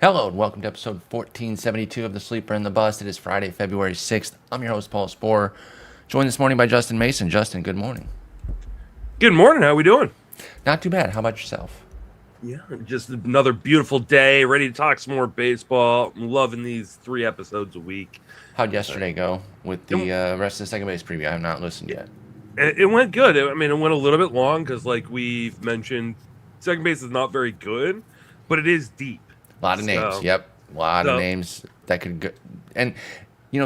Hello and welcome to episode 1472 of The Sleeper and the Bust. It is Friday, February 6th. I'm your host, Paul Sporer, joined this morning by Justin Mason. Justin, good morning. Good morning. How we doing? Not too bad. How about yourself? Yeah, just another beautiful day. Ready to talk some more baseball. I'm loving these 3 episodes a week. How'd yesterday go with the rest of the second base preview? I have not listened yet. It went good. I mean, it went a little bit long because, like we've mentioned, second base is not very good, but it is deep. A lot of names. Yep. A lot of names that could go. And,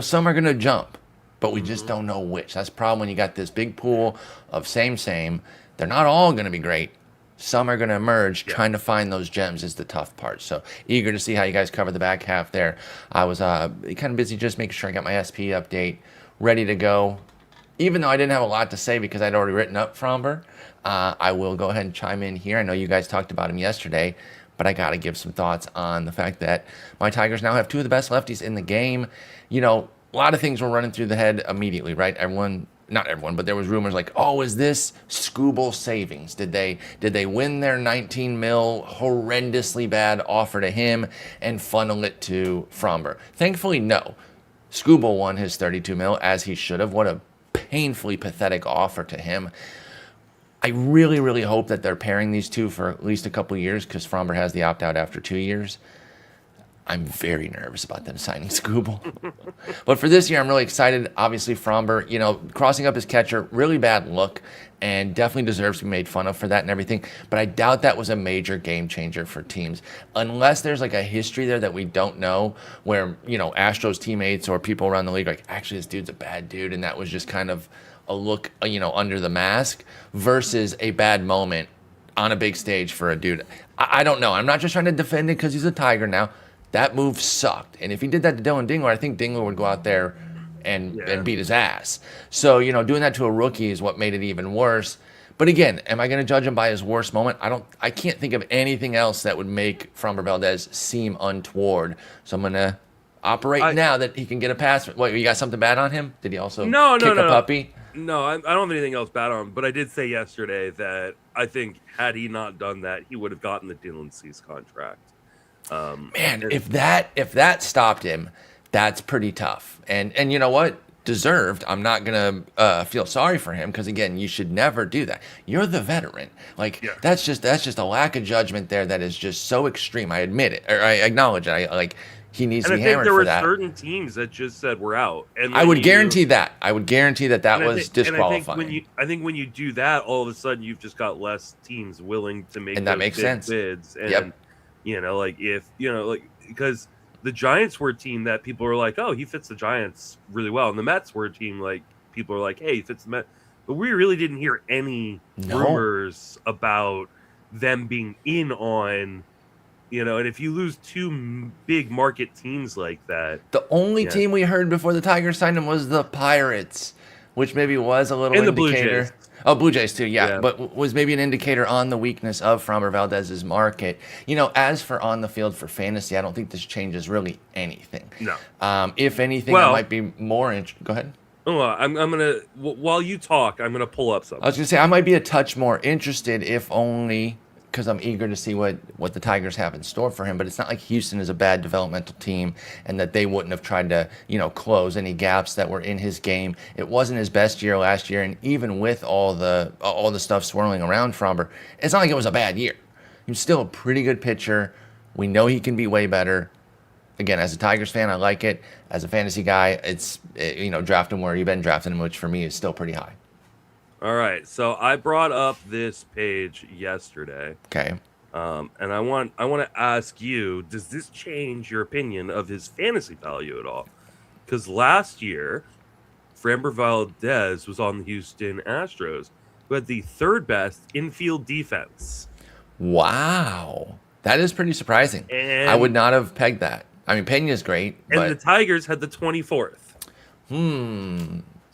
some are going to jump, but we just don't know which. That's the problem when you got this big pool of same. They're not all going to be great. Some are going to emerge. Trying to find those gems is the tough part. So eager to see how you guys cover the back half there. I was kind of busy just making sure I got my SP update ready to go. Even though I didn't have a lot to say because I'd already written up Fromber, I will go ahead and chime in here. I know you guys talked about him yesterday, but I got to give some thoughts on the fact that my Tigers now have two of the best lefties in the game. A lot of things were running through the head immediately, right? Not everyone, but there was rumors like, oh, is this Scooble savings? Did they win their 19 mil horrendously bad offer to him and funnel it to Fromber? Thankfully, no. Scooble won his 32 mil as he should have. What a painfully pathetic offer to him. I really, really hope that they're pairing these two for at least a couple of years because Fromber has the opt-out after 2 years. I'm very nervous about them signing Scooble. But for this year, I'm really excited. Obviously, Fromber, crossing up his catcher, really bad look, and definitely deserves to be made fun of for that and everything. But I doubt that was a major game changer for teams. Unless there's like a history there that we don't know where, Astros teammates or people around the league are like, actually, this dude's a bad dude. And that was just kind of a look, under the mask versus a bad moment on a big stage for a dude. I don't know. I'm not just trying to defend it because he's a Tiger now. That move sucked. And if he did that to Dylan Dingler, I think Dingler would go out there and beat his ass. So, doing that to a rookie is what made it even worse. But again, am I going to judge him by his worst moment? I can't think of anything else that would make Framber Valdez seem untoward. So I'm going to operate now that he can get a pass. What, you got something bad on him? Did he also kick a puppy? No, I don't have anything else bad on him. But I did say yesterday that I think had he not done that, he would have gotten the Dylan Cease contract. Man, if that stopped him, that's pretty tough. And you know what? Deserved. I'm not gonna feel sorry for him because again, you should never do that. You're the veteran. That's just a lack of judgment there that is just so extreme. I admit it, or I acknowledge it. He needs to be hammered for that. There were certain teams that just said we're out, and I would guarantee that. I would guarantee that was disqualifying. I think when you do that, all of a sudden you've just got less teams willing to make and that makes sense. Bids. And, because the Giants were a team that people were like, oh, he fits the Giants really well. And the Mets were a team like people are like, hey, he fits the Mets. But we really didn't hear any rumors about them being in on, and if you lose two big market teams like that. The only team we heard before the Tigers signed him was the Pirates, which maybe was a little indicator. The Blue Jays. Oh, Blue Jays too, yeah. But was maybe an indicator on the weakness of Framber Valdez's market. As for on the field for fantasy, I don't think this changes really anything. No. If anything, I might be more interested. Go ahead. Oh, I'm gonna while you talk, I'm gonna pull up something. I was gonna say I might be a touch more interested, if only because I'm eager to see what the Tigers have in store for him. But it's not like Houston is a bad developmental team and that they wouldn't have tried to, close any gaps that were in his game. It wasn't his best year last year, and even with all the stuff swirling around Fromber, it's not like it was a bad year. He's still a pretty good pitcher. We know he can be way better. Again, as a Tigers fan, I like it. As a fantasy guy, it's, draft him where you've been drafting him, which for me is still pretty high. All right, so I brought up this page yesterday. Okay. And I want to ask you, does this change your opinion of his fantasy value at all? Because last year, Framber Valdez was on the Houston Astros, who had the third best infield defense. Wow. That is pretty surprising. And I would not have pegged that. I mean, Pena's great. And the Tigers had the 24th.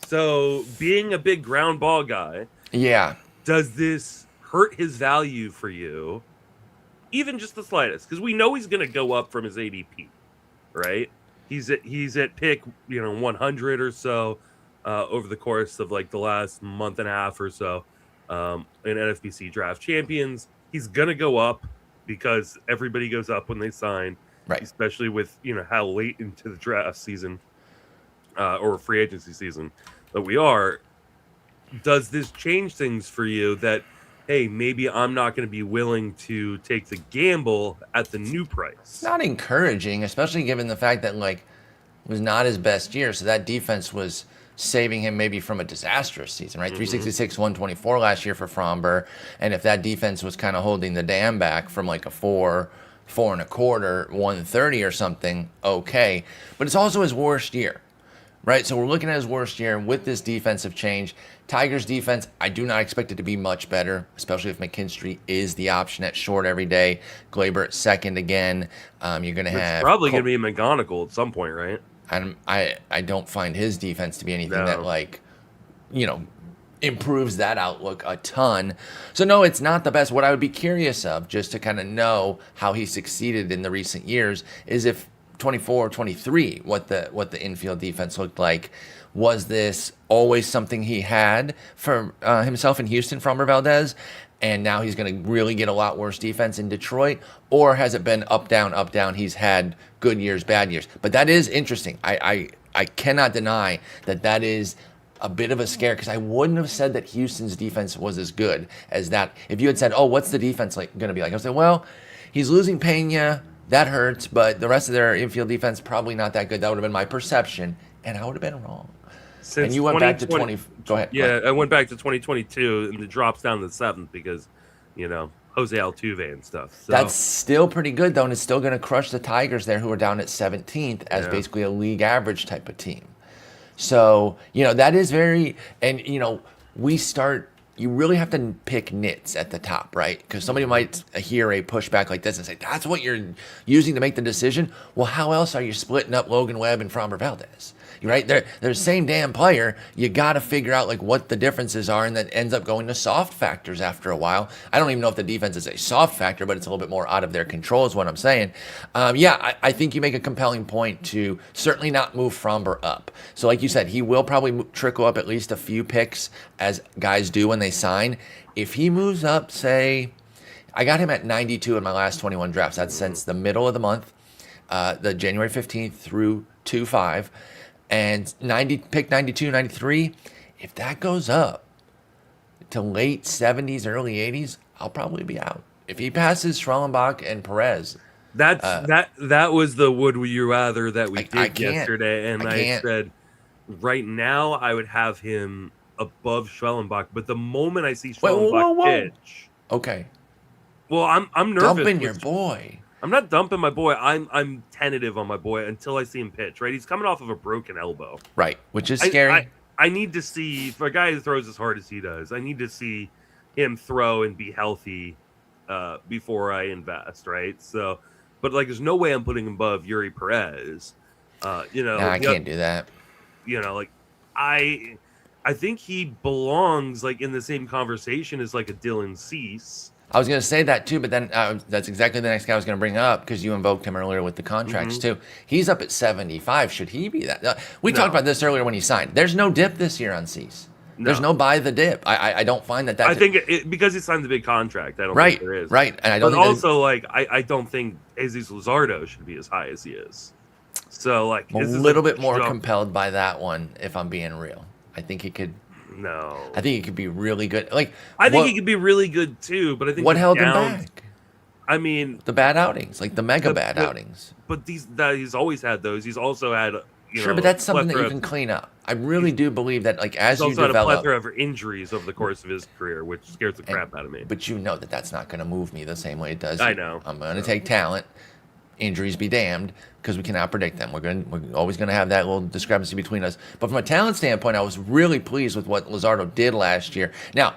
So, being a big ground ball guy, does this hurt his value for you? Even just the slightest, because we know he's going to go up from his ADP, right? He's at pick 100 or so over the course of like the last month and a half or so in NFBC Draft Champions. He's going to go up because everybody goes up when they sign. Right. Especially with, how late into the draft season or free agency season that we are. Does this change things for you that, hey, maybe I'm not going to be willing to take the gamble at the new price? It's not encouraging, especially given the fact that, like, it was not his best year. So that defense was saving him maybe from a disastrous season, right? 366, 124 last year for Fromber. And if that defense was kind of holding the dam back from like a 4.25, 130 or something, okay. But it's also his worst year, right? So we're looking at his worst year with this defensive change. Tigers defense, I do not expect it to be much better, especially if McKinstry is the option at short every day. Glaber at second again. You're going to have... It's probably going to be McGonigal at some point, right? I don't find his defense to be anything that, like, improves that outlook a ton. So, no, it's not the best. What I would be curious of, just to kind of know how he succeeded in the recent years, is if 24, 23, what the infield defense looked like. Was this always something he had for himself in Houston from Valdez, and now he's going to really get a lot worse defense in Detroit? Or has it been up, down? He's had good years, bad years. But that is interesting. I cannot deny that is a bit of a scare, because I wouldn't have said that Houston's defense was as good as that. If you had said, oh, what's the defense going to be like? I would say, well, he's losing Pena. That hurts, but the rest of their infield defense probably not that good. That would have been my perception, and I would have been wrong. And you went back to 20. Go ahead. Yeah, I went back to 2022, and it drops down to the 7th because, Jose Altuve and stuff. So. That's still pretty good, though, and it's still going to crush the Tigers there, who are down at 17th as basically a league average type of team. So, that is very, and, you really have to pick nits at the top, right? Because somebody might hear a pushback like this and say, that's what you're using to make the decision. Well, how else are you splitting up Logan Webb and Framber Valdez? Right? They're the same damn player. You got to figure out like what the differences are, and that ends up going to soft factors after a while. I don't even know if the defense is a soft factor, but it's a little bit more out of their control is what I'm saying. I think you make a compelling point to certainly not move Framber up. So like you said, he will probably trickle up at least a few picks as guys do when they sign. If he moves up, say, I got him at 92 in my last 21 drafts. That's since the middle of the month, the January 15th through 2-5. And pick 92, 93, if that goes up to late 70s, early 80s, I'll probably be out. If he passes Schwellenbach and Perez. That was the would you rather that we did yesterday. And I said, right now, I would have him above Schwellenbach. But the moment I see Schwellenbach pitch. Okay. Well, I'm nervous. Dumping your boy. I'm not dumping my boy. I'm tentative on my boy until I see him pitch, right? He's coming off of a broken elbow. Right, which is scary. I need to see, for a guy who throws as hard as he does, I need to see him throw and be healthy before I invest, right? So, but like, there's no way I'm putting him above Yuri Perez. I can't do that. I think he belongs like in the same conversation as like a Dylan Cease. I was going to say that too, but then that's exactly the next guy I was going to bring up, because you invoked him earlier with the contracts too. He's up at 75. Should he be that? We talked about this earlier when he signed. There's no dip this year on Cease. No. There's no buy the dip. I don't find that. I think because he signed the big contract. I don't think there is. Right, and I don't. But also, I don't think Jesus Luzardo should be as high as he is. So like, I'm a little bit more compelled by that one, if I'm being real. I think he could. No, I think he could be really good. Like, I think he could be really good too. But I think what held him back? I mean, the bad outings, like the mega bad outings. But he's always had those. He's also had. Sure, but that's something that you can clean up. I really do believe that, like, as you develop, he's also had a plethora of injuries over the course of his career, which scares the crap out of me. But you know that's not going to move me the same way it does. I know. I'm going to take talent. Injuries be damned, because we cannot predict them. We're always going to have that little discrepancy between us. But from a talent standpoint, I was really pleased with what Luzardo did last year. Now,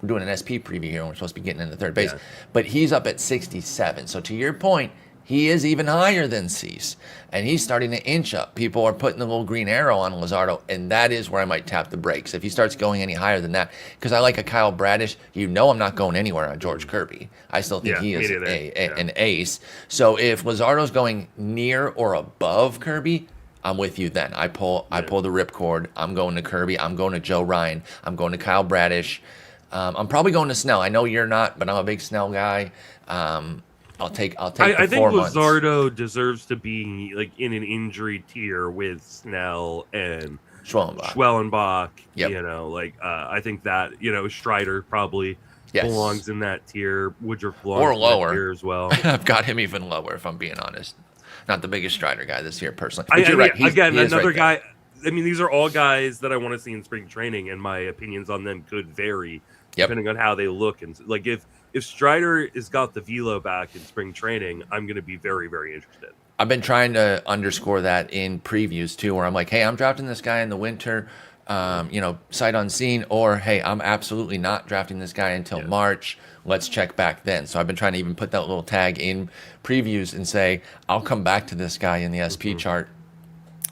we're doing an SP preview here, and we're supposed to be getting into third base. Yeah. But he's up at 67. So to your point, he is even higher than Cease, and he's starting to inch up. People are putting the little green arrow on Luzardo, and that is where I might tap the brakes if he starts going any higher than that. Because I like a Kyle Bradish. I'm not going anywhere on George Kirby. I still think he is an ace. So if Luzardo's going near or above Kirby, I'm with you then. I pull the ripcord. I'm going to Kirby. I'm going to Joe Ryan. I'm going to Kyle Bradish. I'm probably going to Snell. I know you're not, but I'm a big Snell guy. I'll take. I the think 4 months. Luzardo deserves to be like in an injury tier with Snell and Schwellenbach. Yep. You know, like I think that Strider probably belongs in that tier. Woodruff belongs or in lower that tier as well. I've got him even lower, if I'm being honest. Not the biggest Strider guy this year, personally. But you're right. Again, another guy. I mean, these are all guys that I want to see in spring training, and my opinions on them could vary depending on how they look. And like if Strider has got the velo back in spring training, I'm going to be very, very interested. I've been trying to underscore that in previews too, where I'm like, hey, I'm drafting this guy in the winter, sight unseen, or hey, I'm absolutely not drafting this guy until March. Let's check back then. So I've been trying to even put that little tag in previews and say, I'll come back to this guy in the SP chart,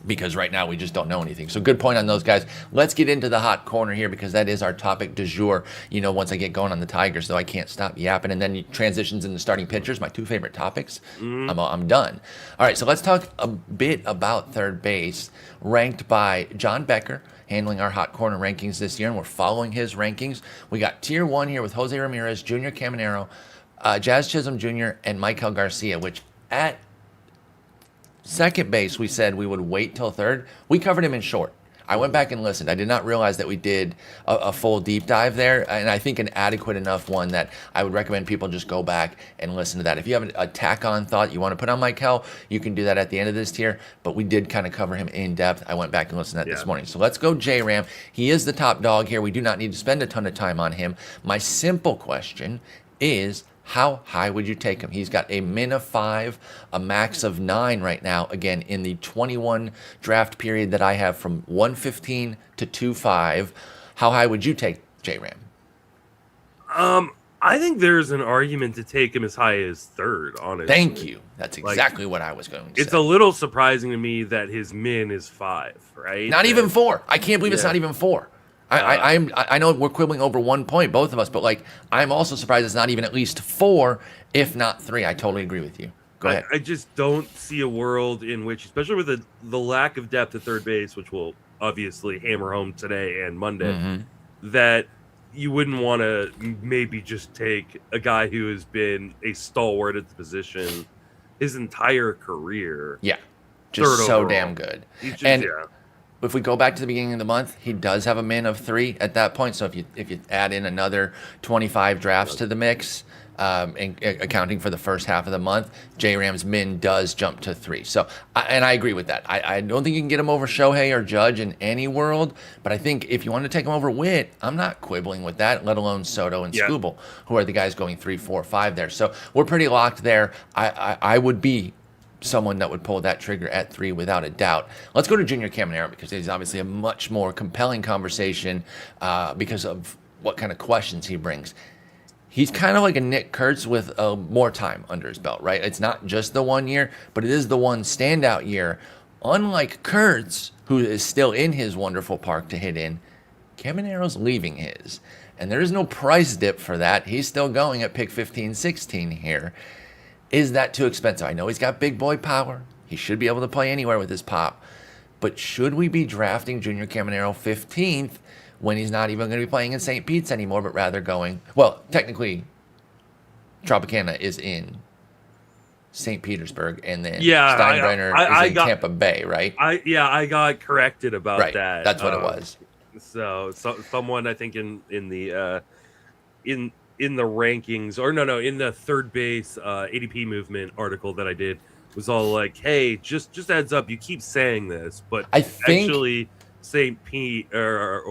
because right now we just don't know anything. So good point on those guys. Let's get into the hot corner here, because that is our topic du jour. Once I get going on the Tigers, though, I can't stop yapping. And then transitions into starting pitchers, my two favorite topics. I'm done. All right, so let's talk a bit about third base, ranked by John Becker, handling our hot corner rankings this year, and we're following his rankings. We got tier 1 here with Jose Ramirez, Junior Caminero, Jazz Chisholm Jr., and Michael Garcia, which at second base, we said we would wait till third. We covered him in short. I went back and listened. I did not realize that we did a full deep dive there, and I think an adequate enough one that I would recommend people just go back and listen to that. If you have a tack-on thought you want to put on Michael, you can do that at the end of this tier, but we did kind of cover him in depth. I went back and listened to that this morning. So let's go J-Ram. He is the top dog here. We do not need to spend a ton of time on him. My simple question is, how high would you take him? He's got a min of 5, a max of 9 right now. Again, in the 21 draft period that I have from 115 to 25. How high would you take J-Ram? I think there's an argument to take him as high as third, honestly. Thank you. That's exactly what I was going to say. It's a little surprising to me that his min is 5, right? Not even 4. I can't believe it's not even 4. I know we're quibbling over 1 point, both of us, but I'm also surprised it's not even at least 4, if not 3. I totally agree with you. Go ahead. I just don't see a world in which, especially with the lack of depth at third base, which will obviously hammer home today and Monday, that you wouldn't want to maybe just take a guy who has been a stalwart at the position his entire career. Yeah, just so damn good. If we go back to the beginning of the month, he does have a min of 3 at that point. So if you add in another 25 drafts to the mix, accounting for the first half of the month, J-Ram's min does jump to 3. So, I agree with that. I don't think you can get him over Shohei or Judge in any world, but I think if you want to take him over Witt, I'm not quibbling with that, let alone Soto and Skubal, who are the guys going 3, 4, 5 there. So we're pretty locked there. I would be someone that would pull that trigger at 3 without a doubt. Let's go to Junior Caminero, because he's obviously a much more compelling conversation because of what kind of questions he brings. He's kind of like a Nick Kurtz with more time under his belt, right? It's not just the 1 year, but it is the one standout year. Unlike Kurtz, who is still in his wonderful park to hit in, Caminero's leaving his. And there is no price dip for that. He's still going at pick 15, 16 here. Is that too expensive? I know he's got big boy power. He should be able to play anywhere with his pop. But should we be drafting Junior Caminero 15th when he's not even going to be playing in St. Pete's anymore, but rather going... Well, technically, Tropicana is in St. Petersburg, and then Steinbrenner is in Tampa Bay, right? I got corrected about that. That's what it was. So someone, I think, in the rankings, or no, in the third base ADP movement article that I did, was all like, hey, just heads up, you keep saying this, but I think actually St. Pete or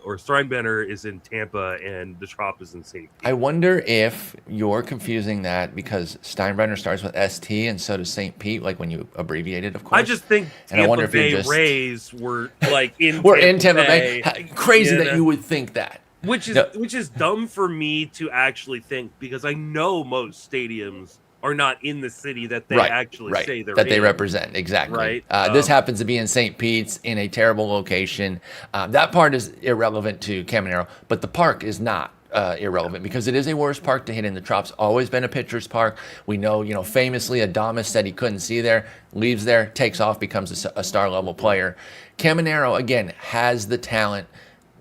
Steinbrenner is in Tampa and the Trop is in St. Pete. I wonder if you're confusing that because Steinbrenner starts with ST and so does St. Pete, like when you abbreviate it, of course. I just think Tampa Bay Rays were like in Tampa Bay. Crazy that you would think that. Which is dumb for me to actually think, because I know most stadiums are not in the city that they actually say they're in. They represent. Exactly. Right. This happens to be in St. Pete's in a terrible location. That part is irrelevant to Caminero, but the park is not irrelevant because it is a worse park to hit in. The Trop's always been a pitcher's park. We know, famously Adames said he couldn't see there, leaves there, takes off, becomes a star level player. Caminero, again, has the talent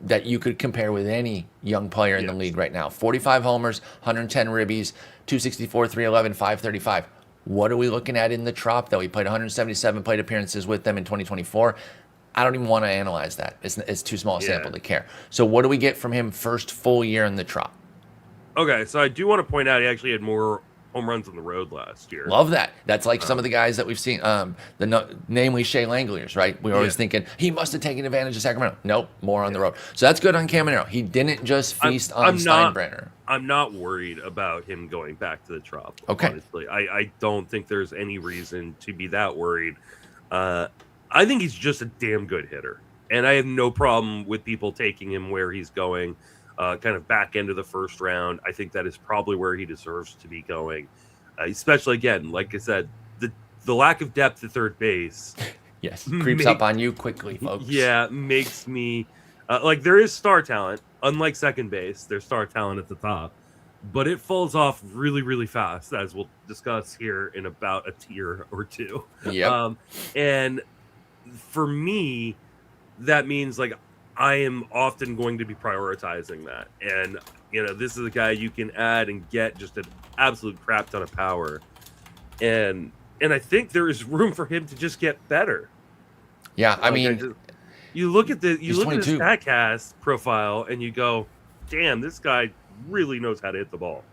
that you could compare with any young player in the league right now. 45 homers, 110 ribbies, 264, 311, 535. What are we looking at in the Trop, though? He played 177 plate appearances with them in 2024. I don't even want to analyze that. It's too small a sample to care. So what do we get from him first full year in the Trop? Okay, so I do want to point out he actually had more home runs on the road last year. Love that. That's like some of the guys that we've seen, namely Shea Langoliers, right? We were always thinking he must have taken advantage of Sacramento. Nope, more on the road. So that's good on Caminero. He didn't just feast on Steinbrenner. I'm not worried about him going back to the Trop. Okay. Honestly, I don't think there's any reason to be that worried. I think he's just a damn good hitter, and I have no problem with people taking him where he's going. Kind of back end of the first round. I think that is probably where he deserves to be going. Especially, again, like I said, the lack of depth at third base. Yes, creeps up on you quickly, folks. Yeah, makes me... like, there is star talent. Unlike second base, there's star talent at the top. But it falls off really, really fast, as we'll discuss here in about a tier or two. Yep. And for me, that means, like, I am often going to be prioritizing that. And, this is a guy you can add and get just an absolute crap ton of power. And I think there is room for him to just get better. Yeah, I mean... You look at his 22. StatCast profile and you go, damn, this guy really knows how to hit the ball.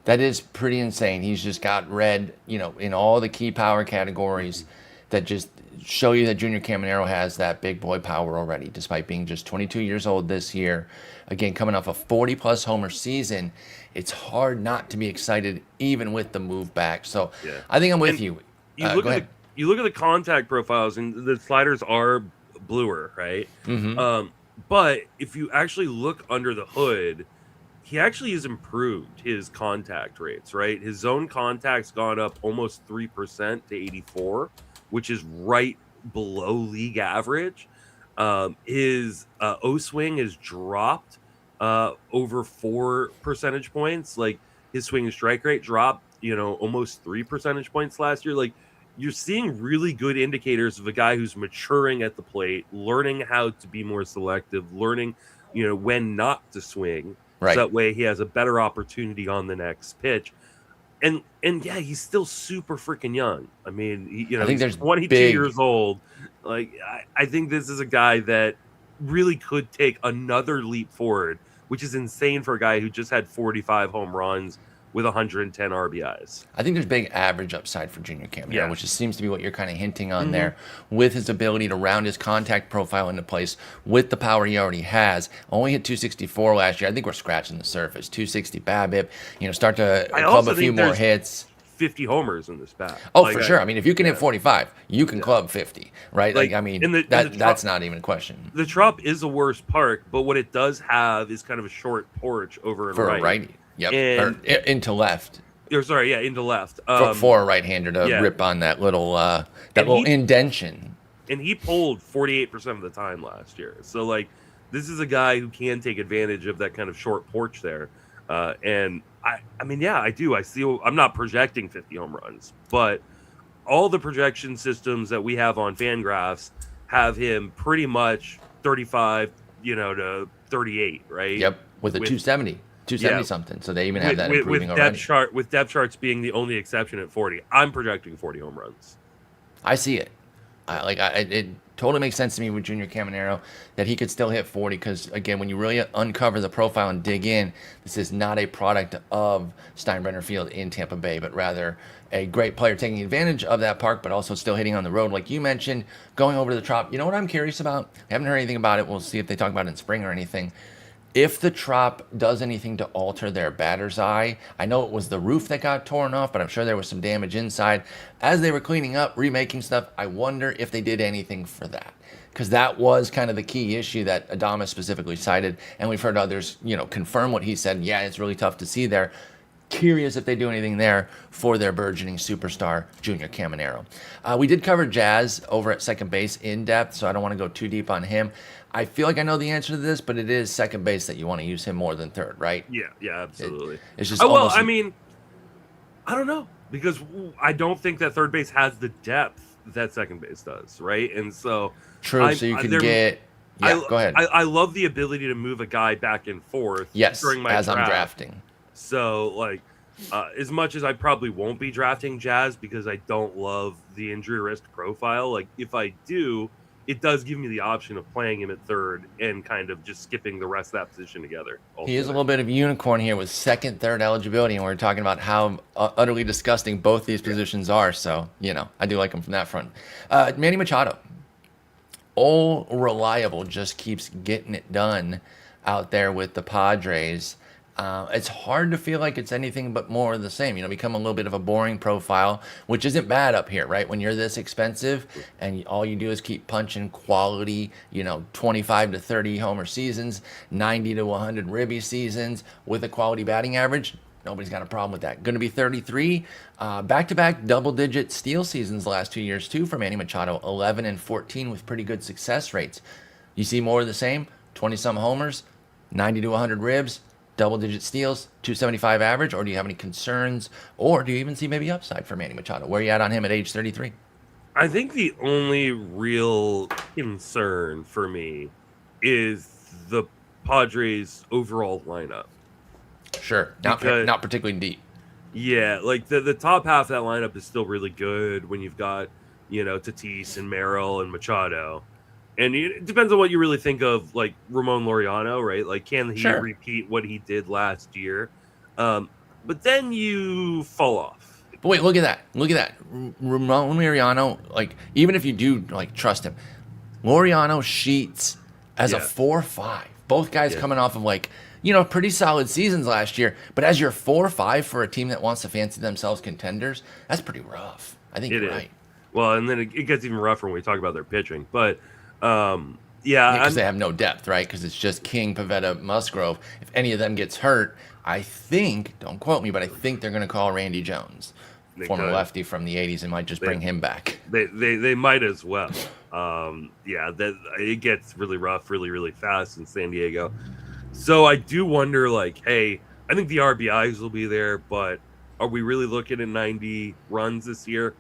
That is pretty insane. He's just got red, in all the key power categories that just show you that Junior Caminero has that big boy power already, despite being just 22 years old this year. Again, coming off a 40-plus homer season, it's hard not to be excited, even with the move back. So I think I'm with you. You look at the contact profiles, and the sliders are bluer, right? Mm-hmm. But if you actually look under the hood, he actually has improved his contact rates, right? His zone contact's gone up almost 3% to 84, which is right below league average. His O-swing has dropped over 4 percentage points. Like, his swing and strike rate dropped, almost 3 percentage points last year. Like, you're seeing really good indicators of a guy who's maturing at the plate, learning how to be more selective, learning, when not to swing. Right. So that way he has a better opportunity on the next pitch. And yeah, he's still super freaking young. I mean, I think he's 22 years old. Like, I think this is a guy that really could take another leap forward, which is insane for a guy who just had 45 home runs with 110 RBIs. I think there's big average upside for Junior Caminero, which seems to be what you're kind of hinting on there, with his ability to round his contact profile into place with the power he already has. Only hit 264 last year. I think we're scratching the surface. 260 BABIP. Start to club a few more hits. 50 homers in this bat. Oh, for sure. I mean, if you can hit 45, you can club 50, right? That's not even a question. The Trop is a worse park, but what it does have is kind of a short porch over and for right. a righty. Yep, into left. Into left. For a right-hander to rip on that little indention. And he pulled 48% of the time last year. So, like, this is a guy who can take advantage of that kind of short porch there. And I mean, I do. I'm not projecting 50 home runs, but all the projection systems that we have on Fangraphs have him pretty much 35, to 38, right? Yep, with a 270. 270 something, so they even have that improving already. With depth charts being the only exception at 40, I'm projecting 40 home runs. I see it. It totally makes sense to me with Junior Caminero that he could still hit 40 because, again, when you really uncover the profile and dig in, this is not a product of Steinbrenner Field in Tampa Bay, but rather a great player taking advantage of that park, but also still hitting on the road. Like you mentioned, going over to the Trop. You know what I'm curious about? I haven't heard anything about it. We'll see if they talk about it in spring or anything. If the Trop does anything to alter their batter's eye, I know it was the roof that got torn off, but I'm sure there was some damage inside. As they were cleaning up, remaking stuff, I wonder if they did anything for that. Because that was kind of the key issue that Adames specifically cited, and we've heard others, confirm what he said. Yeah, it's really tough to see there. Curious if they do anything there for their burgeoning superstar, Junior Caminero. We did cover Jazz over at second base in depth, so I don't want to go too deep on him. I feel like I know the answer to this, but it is second base that you want to use him more than third, right? Yeah, absolutely. It's just I mean, I don't know, because I don't think that third base has the depth that second base does, right? And so true. So you can get Yeah, go ahead. I love the ability to move a guy back and forth. Yes, during my as draft. I'm drafting. So like, as much as I probably won't be drafting Jazz because I don't love the injury risk profile, like if I do, it does give me the option of playing him at third and kind of just skipping the rest of that position together. He is a little bit of a unicorn here with second, third eligibility, and we're talking about how utterly disgusting both these positions are. So, I do like him from that front. Manny Machado. All reliable, just keeps getting it done out there with the Padres. It's hard to feel like it's anything but more of the same. Become a little bit of a boring profile, which isn't bad up here, right? When you're this expensive and all you do is keep punching quality, 25 to 30 homer seasons, 90 to 100 ribby seasons with a quality batting average. Nobody's got a problem with that. Going to be 33. Back-to-back double-digit steal seasons the last 2 years, too, for Manny Machado. 11 and 14 with pretty good success rates. You see more of the same? 20-some homers, 90 to 100 ribs, double-digit steals, 275 average, or do you have any concerns, or do you even see maybe upside for Manny Machado? Where are you at on him at age 33? I think the only real concern for me is the Padres' overall lineup. Sure, not particularly deep. Yeah, like the top half of that lineup is still really good when you've got, Tatis and Merrill and Machado. And it depends on what you really think of, like, Ramon Laureano, right? Like, can he repeat what he did last year? But then you fall off. But wait, look at that. Ramon Laureano, like, even if you do, like, trust him, Laureano, Sheets as a 4-5. Both guys coming off of, like, pretty solid seasons last year. But as your 4-5 for a team that wants to fancy themselves contenders, that's pretty rough. I think you're right. Well, and then it gets even rougher when we talk about their pitching. But... because they have no depth, right? Because it's just King, Pivetta, Musgrove. If any of them gets hurt, I think, don't quote me, but I think they're going to call Randy Jones, former lefty from the 80s, and might just bring him back. They might as well. It gets really rough really, really fast in San Diego. So I do wonder, like, hey, I think the RBIs will be there, but are we really looking at 90 runs this year?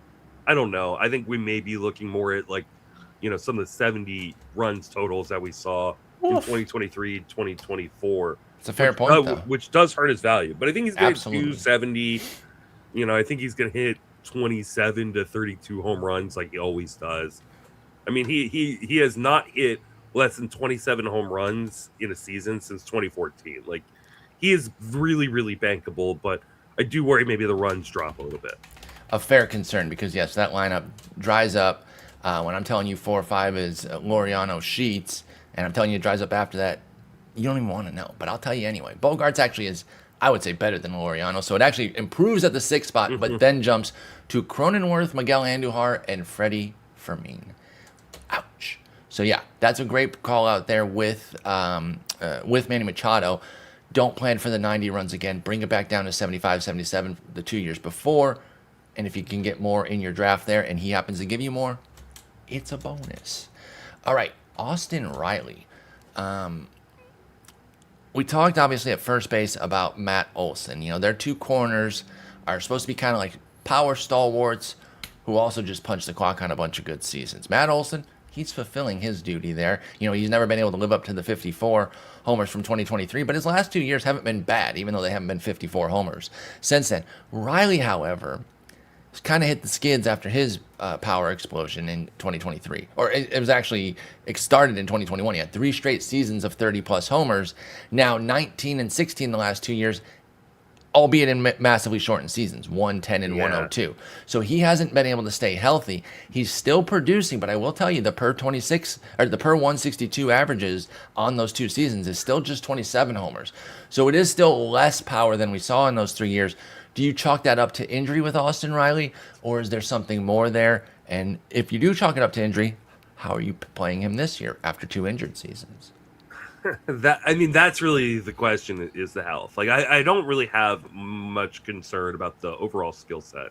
I don't know. I think we may be looking more at, like, some of the 70 runs totals that we saw in 2023, 2024. It's a fair point, though. Which does hurt his value. But I think he's going to do 70. I think he's going to hit 27 to 32 home runs like he always does. I mean, he has not hit less than 27 home runs in a season since 2014. Like, he is really, really bankable, but I do worry maybe the runs drop a little bit. A fair concern because, yes, that lineup dries up. When I'm telling you 4-5 is Laureano, Sheets, and I'm telling you it dries up after that, you don't even want to know. But I'll tell you anyway. Bogarts actually is, I would say, better than Laureano. So it actually improves at the 6th spot, but then jumps to Cronenworth, Miguel Andujar, and Freddie Fermin. Ouch. So, yeah, that's a great call out there with Manny Machado. Don't plan for the 90 runs again. Bring it back down to 75, 77 the 2 years before. And if you can get more in your draft there and he happens to give you more, it's a bonus. All right, Austin Riley. We talked, obviously, at first base about Matt Olson. Their two corners are supposed to be kind of like power stalwarts who also just punch the clock on a bunch of good seasons. Matt Olson, he's fulfilling his duty there. He's never been able to live up to the 54 homers from 2023, but his last 2 years haven't been bad, even though they haven't been 54 homers since then. Riley, however, kind of hit the skids after his power explosion in 2023. Or it started in 2021. He had 3 straight seasons of 30-plus homers. Now 19 and 16 the last 2 years, albeit in massively shortened seasons, 110 and 102. So he hasn't been able to stay healthy. He's still producing, but I will tell you the per 162 averages on those 2 seasons is still just 27 homers. So it is still less power than we saw in those 3 years. Do you chalk that up to injury with Austin Riley, or is there something more there? And if you do chalk it up to injury, how are you playing him this year after 2 injured seasons? That's really the question, is the health. Like, I don't really have much concern about the overall skill set.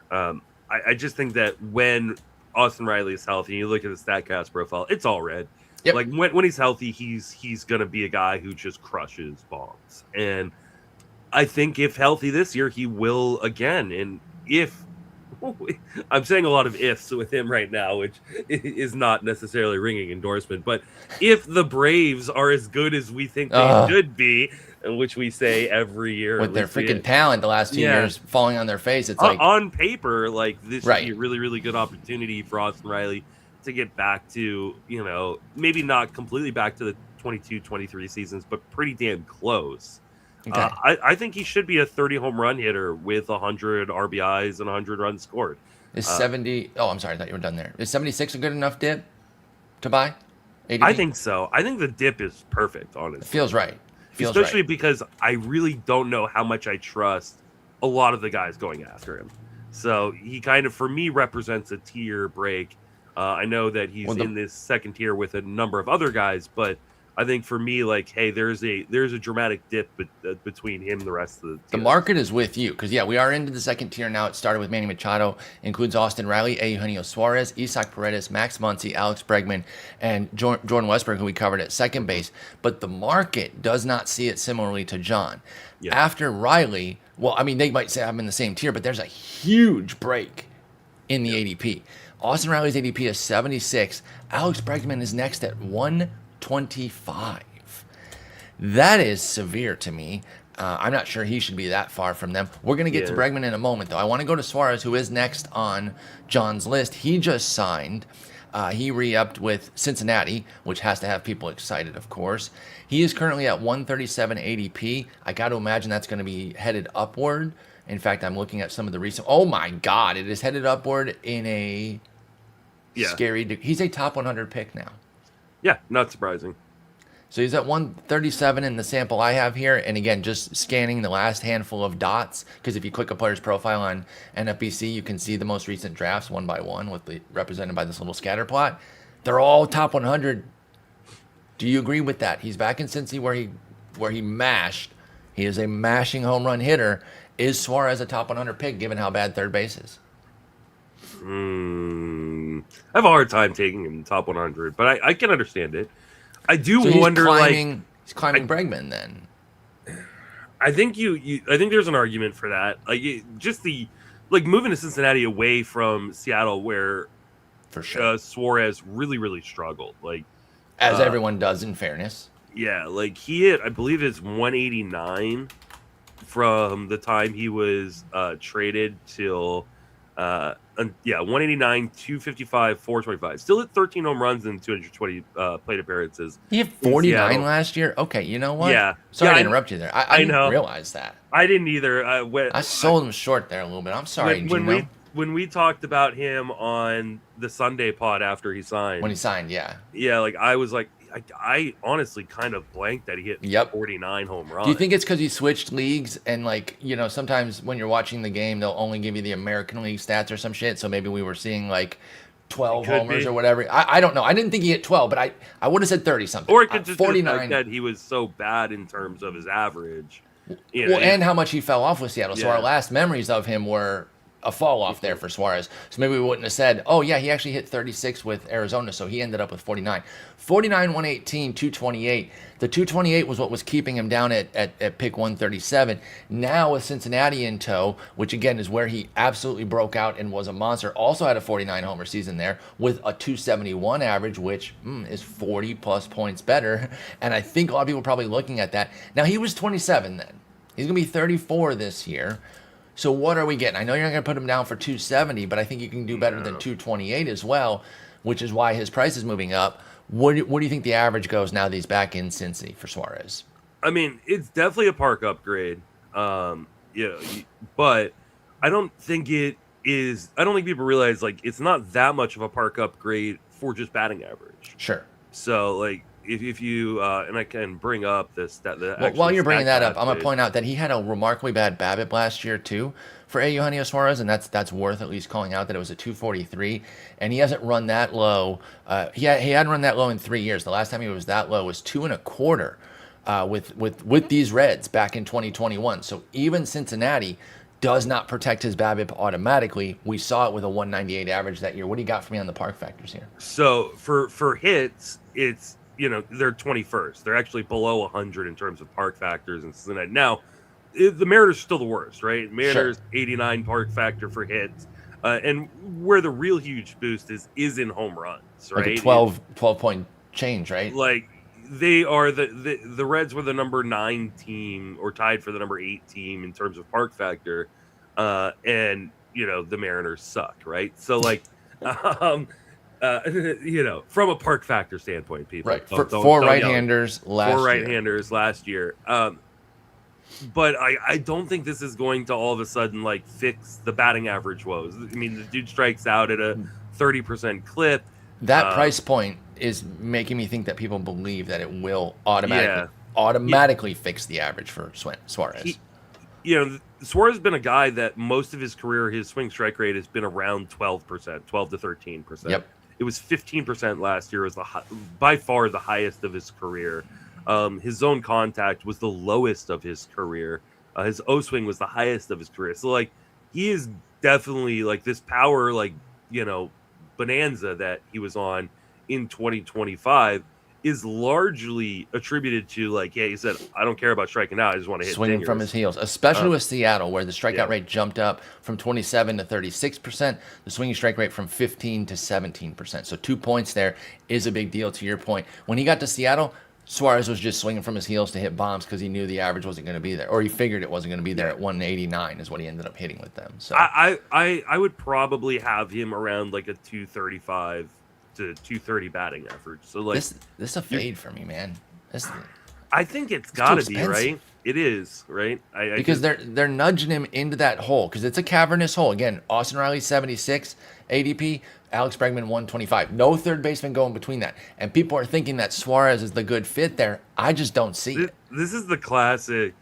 I just think that when Austin Riley is healthy, you look at the StatCast profile, it's all red. Yep. Like, when he's healthy, he's going to be a guy who just crushes bombs. And I think if healthy this year, he will again. And if I'm saying a lot of ifs with him right now, which is not necessarily ringing endorsement. But if the Braves are as good as we think they should be, which we say every year, with their freaking talent the last 2 years falling on their face, it's like on paper, like this should be a really, really good opportunity for Austin Riley to get back to, maybe not completely back to the 22-23 seasons, but pretty damn close. Okay. I think he should be a 30 home run hitter with 100 RBIs and 100 runs scored. Is 70? Oh, I'm sorry, I thought you were done there. Is 76 a good enough dip to buy? ADP? I think so. I think the dip is perfect, honestly. It feels right. Especially because I really don't know how much I trust a lot of the guys going after him. So he kind of, for me, represents a tier break. I know that he's in this second tier with a number of other guys, but I think for me, like, hey, there's a dramatic dip between him and the rest of the tier. The market is with you because, we are into the second tier now. It started with Manny Machado, includes Austin Riley, Eugenio Suarez, Isaac Paredes, Max Muncy, Alex Bregman, and Jordan Westbrook, who we covered at second base. But the market does not see it similarly to John. Yeah. After Riley, they might say I'm in the same tier, but there's a huge break in the ADP. Austin Riley's ADP is 76. Alex Bregman is next at 125. That is severe to me. I'm not sure he should be that far from them. We're going to get to Bregman in a moment, though. I want to go to Suarez, who is next on John's list. He just signed. He re-upped with Cincinnati, which has to have people excited, of course. He is currently at 137 ADP. I got to imagine that's going to be headed upward. In fact, I'm looking at some of the recent... Oh, my God. It is headed upward in a scary... He's a top 100 pick now. Yeah, not surprising. So he's at 137 in the sample I have here. And again, just scanning the last handful of dots, because if you click a player's profile on NFBC, you can see the most recent drafts one by one, represented by this little scatter plot. They're all top 100. Do you agree with that? He's back in Cincy where he mashed. He is a mashing home run hitter. Is Suarez a top 100 pick, given how bad third base is? I have a hard time taking him top 100, but I can understand it. I do wonder, he's climbing Bregman then. I think I think there's an argument for that. Moving to Cincinnati away from Seattle, where for sure Suarez really, really struggled. As everyone does, in fairness. Yeah, he hit, I believe it's 189 from the time he was traded till 189, 255, 425. Still at 13 home runs and 220 plate appearances. He had 49 last year? Okay, you know what? Yeah. Sorry to interrupt you there. I didn't realize that. I didn't either. I sold him short there a little bit. I'm sorry, when we talked about him on the Sunday pod after he signed. When he signed, yeah. Yeah, I was like, I honestly kind of blanked that he hit 49 home runs. Do you think it's because he switched leagues and sometimes when you're watching the game, they'll only give you the American League stats or some shit. So maybe we were seeing 12 homers or whatever. I don't know. I didn't think he hit 12, but I would have said 30 something. Or it could just be the fact that he was so bad in terms of his average. And how much he fell off with Seattle. So our last memories of him were a fall off there for Suarez. So maybe we wouldn't have said, oh yeah, he actually hit 36 with Arizona, so he ended up with 49. 49, 118, 228. The 228 was what was keeping him down at pick 137. Now with Cincinnati in tow, which again is where he absolutely broke out and was a monster, also had a 49 homer season there with a 271 average, which is 40 plus points better. And I think a lot of people are probably looking at that. Now he was 27 then. He's going to be 34 this year. So what are we getting? I know you're not going to put him down for 270, but I think you can do better than 228 as well, which is why his price is moving up. What do you think the average goes now that he's back in Cincy for Suarez? I mean, it's definitely a park upgrade, but I don't think it is. I don't think people realize it's not that much of a park upgrade for just batting average. Sure. So if you and I can bring up while you're bringing that up, I'm gonna point out that he had a remarkably bad BABIP last year too for Eugenio Suarez, and that's worth at least calling out that it was a 243, and he hasn't run that low. He hadn't run that low in 3 years. The last time he was that low was 2.25 with these Reds back in 2021. So even Cincinnati does not protect his BABIP automatically. We saw it with a 198 average that year. What do you got for me on the park factors here? So for hits, it's they're 21st. They're actually below 100 in terms of park factors in Cincinnati. Now, the Mariners are still the worst, right? Mariners Sure. 89 park factor for hits, and where the real huge boost is in home runs, right? Like a 12-point change, right? Like they are the Reds were the number 9 team or tied for the number 8 team in terms of park factor, and the Mariners suck, right? So like, from a park factor standpoint, people right four right-handers last year. But I don't think this is going to all of a sudden like fix the batting average woes. I mean, the dude strikes out at a 30% clip. That price point is making me think that people believe that it will automatically fix the average for Suarez. Suarez has been a guy that most of his career, his swing strike rate has been around 12%, 12 to 13%. Yep. It was 15% last year. It was by far the highest of his career. His zone contact was the lowest of his career. His O swing was the highest of his career. So like, he is definitely like this power, like, bonanza that he was on in 2025 is largely attributed to like, yeah, he said, I don't care about striking out. I just want to hit swinging dingers. From his heels, especially with Seattle, where the strikeout rate jumped up from 27 to 36%, the swinging strike rate from 15 to 17%. So 2 points there is a big deal. To your point, when he got to Seattle, Suarez was just swinging from his heels to hit bombs because he knew the average wasn't going to be there, or he figured it wasn't going to be there at 189 is what he ended up hitting with them. So I would probably have him around like a 235 to 230 batting average. So like this is a fade for me, man. I think it's got to be, right? It is, right? Because they're nudging him into that hole because it's a cavernous hole. Again, Austin Riley 76 ADP, Alex Bregman 125. No third baseman going between that. And people are thinking that Suarez is the good fit there. I just don't see it. This is the classic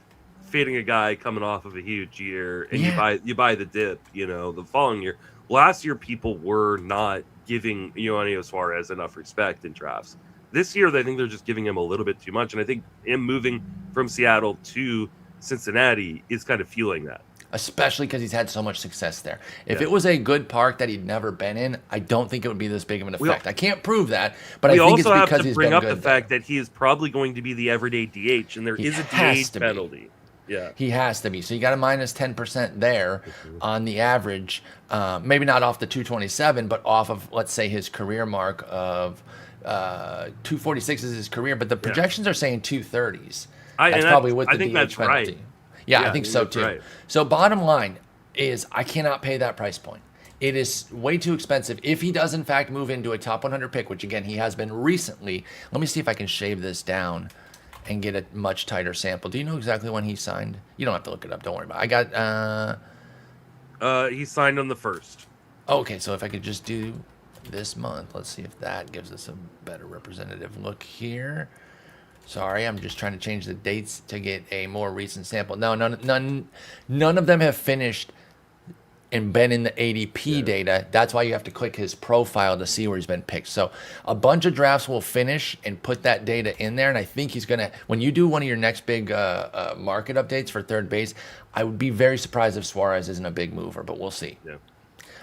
fading a guy coming off of a huge year, and you buy the dip, the following year. Last year, people were not giving Eugenio Suarez enough respect in drafts. This year, I think they're just giving him a little bit too much, and I think him moving from Seattle to Cincinnati is kind of fueling that. Especially because he's had so much success there. If it was a good park that he'd never been in, I don't think it would be this big of an effect. I can't prove that, but I think it's because he's been good. We also have to bring up the fact that he is probably going to be the everyday DH, and there is a DH penalty. Yeah, he has to be. So you got a minus 10% there on the average. Maybe not off the 227, but off of, let's say, his career mark of 246 is his career. But the projections are saying 230s. That's probably with the DH penalty. Right. Yeah, I think so too. Right. So bottom line is I cannot pay that price point. It is way too expensive. If he does in fact move into a top 100 pick, which again he has been recently, let me see if I can shave this down and get a much tighter sample. Do you know exactly when he signed? You don't have to look it up. Don't worry about it. I got. He signed on the 1st. Okay, so if I could just do this month, let's see if that gives us a better representative look here. Sorry, I'm just trying to change the dates to get a more recent sample. No, none of them have finished and been in the ADP data. That's why you have to click his profile to see where he's been picked. So a bunch of drafts will finish and put that data in there. And I think he's going to, when you do one of your next big market updates for third base, I would be very surprised if Suarez isn't a big mover, but we'll see. Yeah.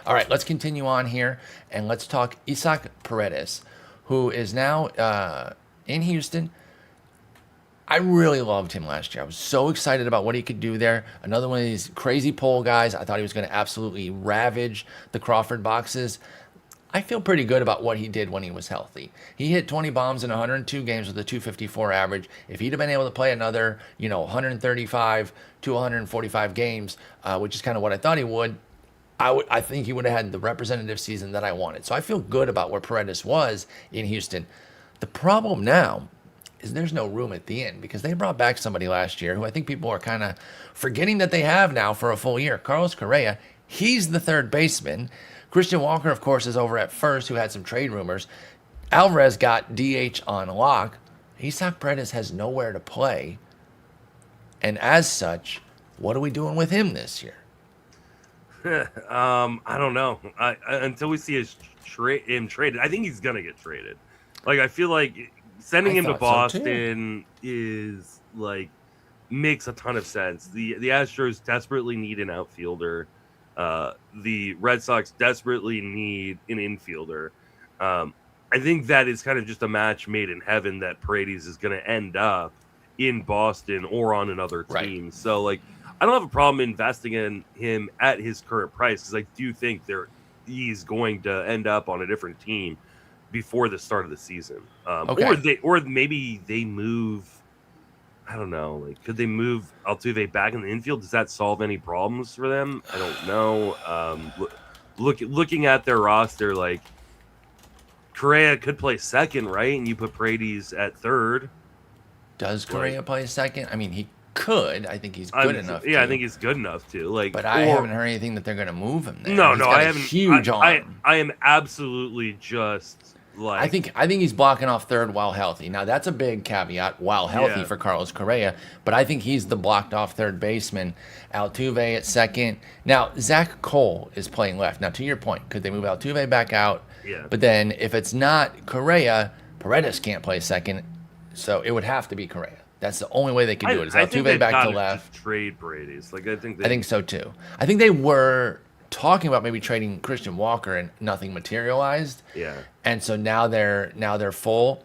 All right, let's continue on here and let's talk Isaac Paredes, who is now in Houston. I really loved him last year. I was so excited about what he could do there. Another one of these crazy pull guys. I thought he was going to absolutely ravage the Crawford boxes. I feel pretty good about what he did when he was healthy. He hit 20 bombs in 102 games with a 254 average. If he'd have been able to play another, 135 to 145 games, which is kind of what I thought he would, I think he would have had the representative season that I wanted. So I feel good about where Paredes was in Houston. The problem now is there's no room at the end because they brought back somebody last year who I think people are kind of forgetting that they have now for a full year. Carlos Correa, he's the third baseman. Christian Walker, of course, is over at first, who had some trade rumors. Alvarez got DH on lock. Isaac Paredes has nowhere to play. And as such, what are we doing with him this year? I don't know. Until we see him traded, I think he's going to get traded. Like, I feel like sending him to Boston is like makes a ton of sense. The Astros desperately need an outfielder. The Red Sox desperately need an infielder. I think that is kind of just a match made in heaven that Paredes is going to end up in Boston or on another team. Right. So like I don't have a problem investing in him at his current price because I do think he's going to end up on a different team before the start of the season. Or maybe they move. I don't know. Like, could they move Altuve back in the infield? Does that solve any problems for them? I don't know. Looking at their roster, like Correa could play second, right? And you put Paredes at third. Does Correa play second? I mean, he could. I think he's good enough. Yeah, I think he's good enough to. Like, but I haven't heard anything that they're going to move him there. No, I haven't. Huge arm. I am absolutely just like. I think he's blocking off third while healthy. Now that's a big caveat, while healthy for Carlos Correa. But I think he's the blocked off third baseman. Altuve at second. Now Zach Cole is playing left. Now to your point, could they move Altuve back out? Yeah. But then if it's not Correa, Paredes can't play second, so it would have to be Correa. That's the only way they can do it. Is Altuve back to left? Trade Paredes. Like I think so too. I think they were talking about maybe trading Christian Walker and nothing materialized. Yeah. And so now they're full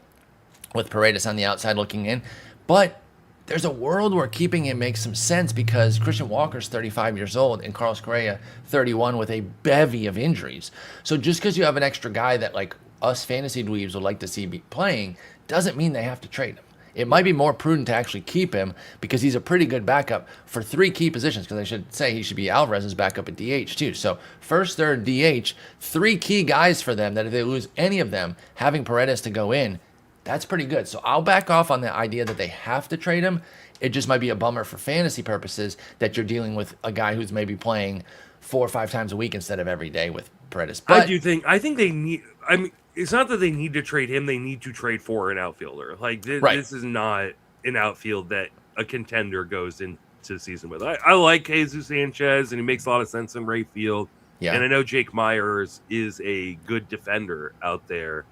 with Paredes on the outside looking in. But there's a world where keeping him makes some sense because Christian Walker's 35 years old and Carlos Correa 31 with a bevy of injuries. So just because you have an extra guy that like us fantasy dweebs would like to see be playing doesn't mean they have to trade him. It might be more prudent to actually keep him because he's a pretty good backup for three key positions, because I should say he should be Alvarez's backup at DH too. So first, third, DH, three key guys for them that if they lose any of them, having Paredes to go in, that's pretty good. So I'll back off on the idea that they have to trade him. It just might be a bummer for fantasy purposes that you're dealing with a guy who's maybe playing 4 or 5 times a week instead of every day with Paredes. But I think they need, I mean, it's not that they need to trade him. They need to trade for an outfielder. Like this is not an outfield that a contender goes into the season with. I like Jesus Sanchez, and he makes a lot of sense in right field. Yeah. And I know Jake Myers is a good defender out there,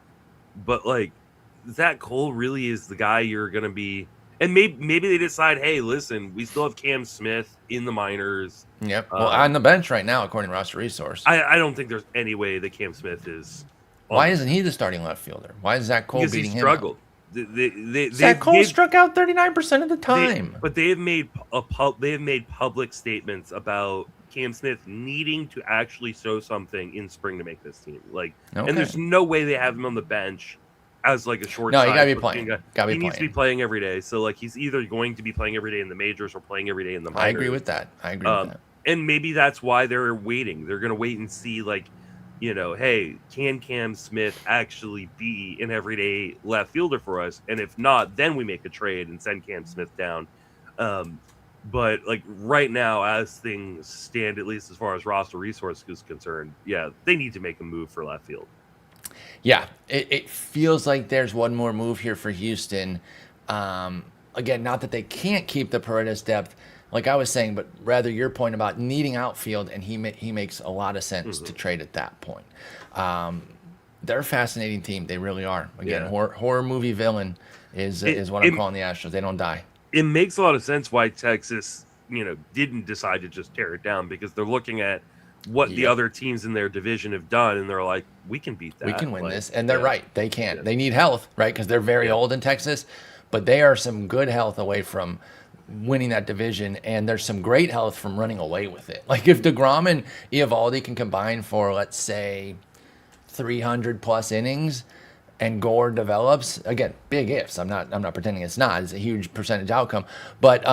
but like Zach Cole really is the guy you're going to be. And maybe they decide, hey, listen, we still have Cam Smith in the minors. Yep. Well, on the bench right now, according to Roster Resource. I don't think there's any way that Cam Smith is. Why isn't he the starting left fielder? Why is Zach Cole beating him? Because he struggled. Zach Cole struck out 39% of the time. But they have made public statements about Cam Smith needing to actually show something in spring to make this team. Like, and there's no way they have him on the bench as like a short. No, he gotta be playing. He needs to be playing every day. So like he's either going to be playing every day in the majors or playing every day in the minors. I agree with that. And maybe that's why they're waiting. They're going to wait and see, like, you know, hey, can Cam Smith actually be an everyday left fielder for us? And if not, then we make a trade and send Cam Smith down. But like right now, as things stand, at least as far as Roster Resource is concerned, yeah, they need to make a move for left field. Yeah, it feels like there's one more move here for Houston. Again, not that they can't keep the Paredes depth, like I was saying, but rather your point about needing outfield, and he makes a lot of sense to trade at that point. They're a fascinating team. They really are. Again, horror movie villain is what I'm calling the Astros. They don't die. It makes a lot of sense why Texas, didn't decide to just tear it down, because they're looking at what the other teams in their division have done, and they're like, we can beat that. We can win this. And they're right. They can. They need health, right? Because they're very old in Texas, but they are some good health away from winning that division, and there's some great health from running away with it. Like if DeGrom and Eovaldi can combine for, let's say, 300 plus innings, and Gore develops, again, big ifs. I'm not pretending it's not. It's a huge percentage outcome, but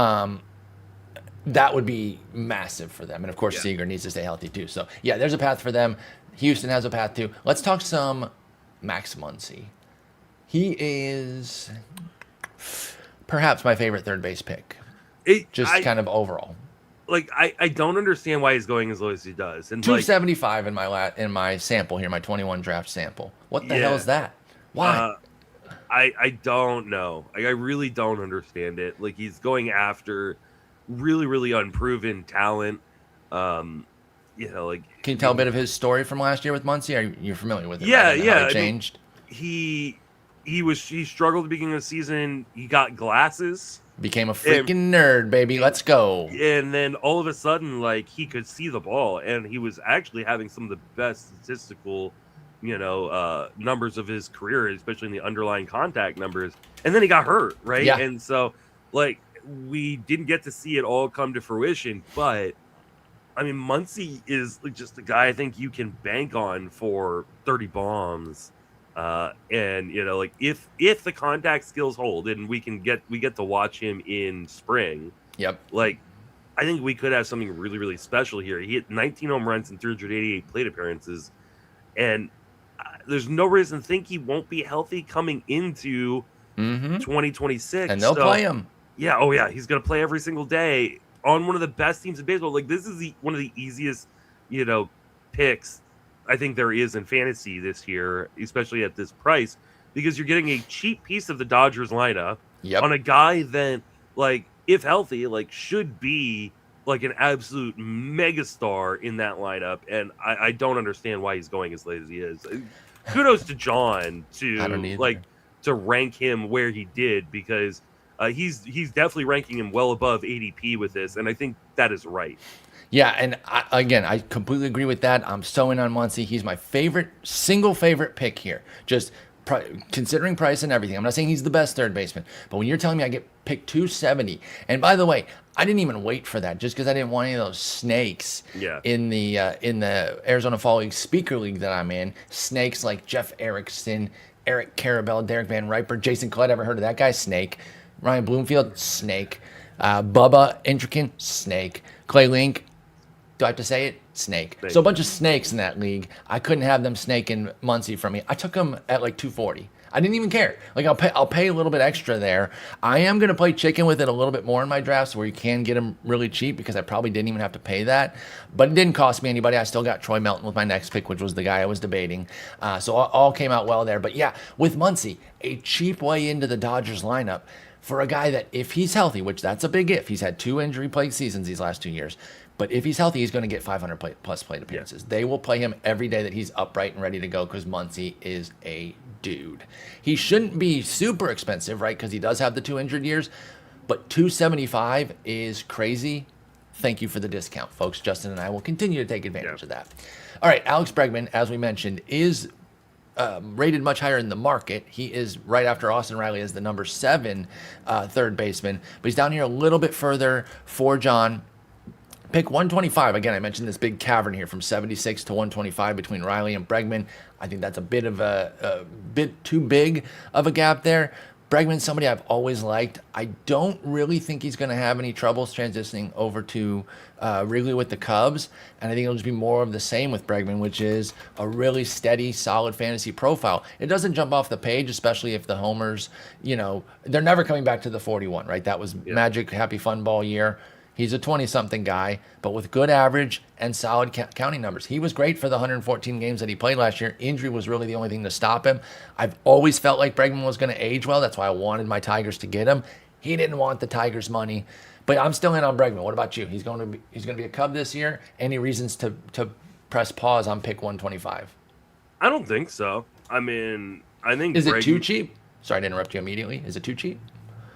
that would be massive for them. And of course, Seager needs to stay healthy too. So yeah, there's a path for them. Houston has a path too. Let's talk some Max Muncy. He is perhaps my favorite third base pick. Kind of overall. Like I don't understand why he's going as low as he does. And 275 in my sample here, my 21 draft sample. What the hell is that? Why? I don't know. I really don't understand it. Like he's going after really, really unproven talent. Can you tell a bit of his story from last year with Muncy? Are you familiar with it? Yeah. How it changed. He struggled at the beginning of the season. He got glasses. Became a freaking nerd, baby. Let's go. And then all of a sudden, like, he could see the ball, and he was actually having some of the best statistical, numbers of his career, especially in the underlying contact numbers. And then he got hurt, right? Yeah. And so, like, we didn't get to see it all come to fruition, but I mean, Muncy is just a guy I think you can bank on for 30 bombs. And like if the contact skills hold and we get to watch him in spring, yep, like I think we could have something really, really special here. He hit 19 home runs and 388 plate appearances, and there's no reason to think he won't be healthy coming into 2026. And they'll play him. Yeah, oh yeah, he's gonna play every single day on one of the best teams in baseball. Like this is one of the easiest, picks I think there is in fantasy this year, especially at this price, because you're getting a cheap piece of the Dodgers lineup on a guy that, like, if healthy, like should be like an absolute megastar in that lineup. And I don't understand why he's going as late as he is. Kudos to John to rank him where he did, because he's definitely ranking him well above ADP with this, and I think that is right. Yeah, and I completely agree with that. I'm so in on Muncy. He's my single favorite pick here. Just considering price and everything. I'm not saying he's the best third baseman, but when you're telling me I get picked 270, and by the way, I didn't even wait for that just because I didn't want any of those snakes in the Arizona Fall League Speaker League that I'm in. Snakes like Jeff Erickson, Eric Carabell, Derek Van Riper, Jason Collette. Ever heard of that guy? Snake. Ryan Bloomfield, snake. Bubba Intrican, snake. Clay Link, do I have to say it? Snake. So a bunch of snakes in that league. I couldn't have them snaking Muncy from me. I took him at like 240. I didn't even care. Like I'll pay a little bit extra there. I am going to play chicken with it a little bit more in my drafts where you can get him really cheap, because I probably didn't even have to pay that. But it didn't cost me anybody. I still got Troy Melton with my next pick, which was the guy I was debating. So all came out well there. But yeah, with Muncy, a cheap way into the Dodgers lineup for a guy that, if he's healthy, which that's a big if, he's had 2 injury-plagued seasons these last 2 years, but if he's healthy, he's going to get 500-plus plate appearances. They will play him every day that he's upright and ready to go, because Muncy is a dude. He shouldn't be super expensive, right, because he does have the 2 injured years, but 275 is crazy. Thank you for the discount, folks. Justin and I will continue to take advantage of that. All right, Alex Bregman, as we mentioned, is rated much higher in the market. He is right after Austin Riley as the number 7 third baseman, but he's down here a little bit further for John. Pick 125. Again, I mentioned this big cavern here from 76 to 125 between Riley and Bregman. I think that's a bit of a bit too big of a gap there. Bregman's somebody I've always liked. I don't really think he's going to have any troubles transitioning over to Wrigley with the Cubs, and I think it'll just be more of the same with Bregman, which is a really steady, solid fantasy profile. It doesn't jump off the page, especially if the homers, they're never coming back to the 41, right? That was Magic Happy Fun Ball year. He's a 20-something guy, but with good average and solid counting numbers. He was great for the 114 games that he played last year. Injury was really the only thing to stop him. I've always felt like Bregman was going to age well. That's why I wanted my Tigers to get him. He didn't want the Tigers' money, but I'm still in on Bregman. What about you? He's going to be a Cub this year. Any reasons to press pause on pick 125? I don't think so. I mean, I think is it too cheap? Sorry to interrupt you immediately. Is it too cheap?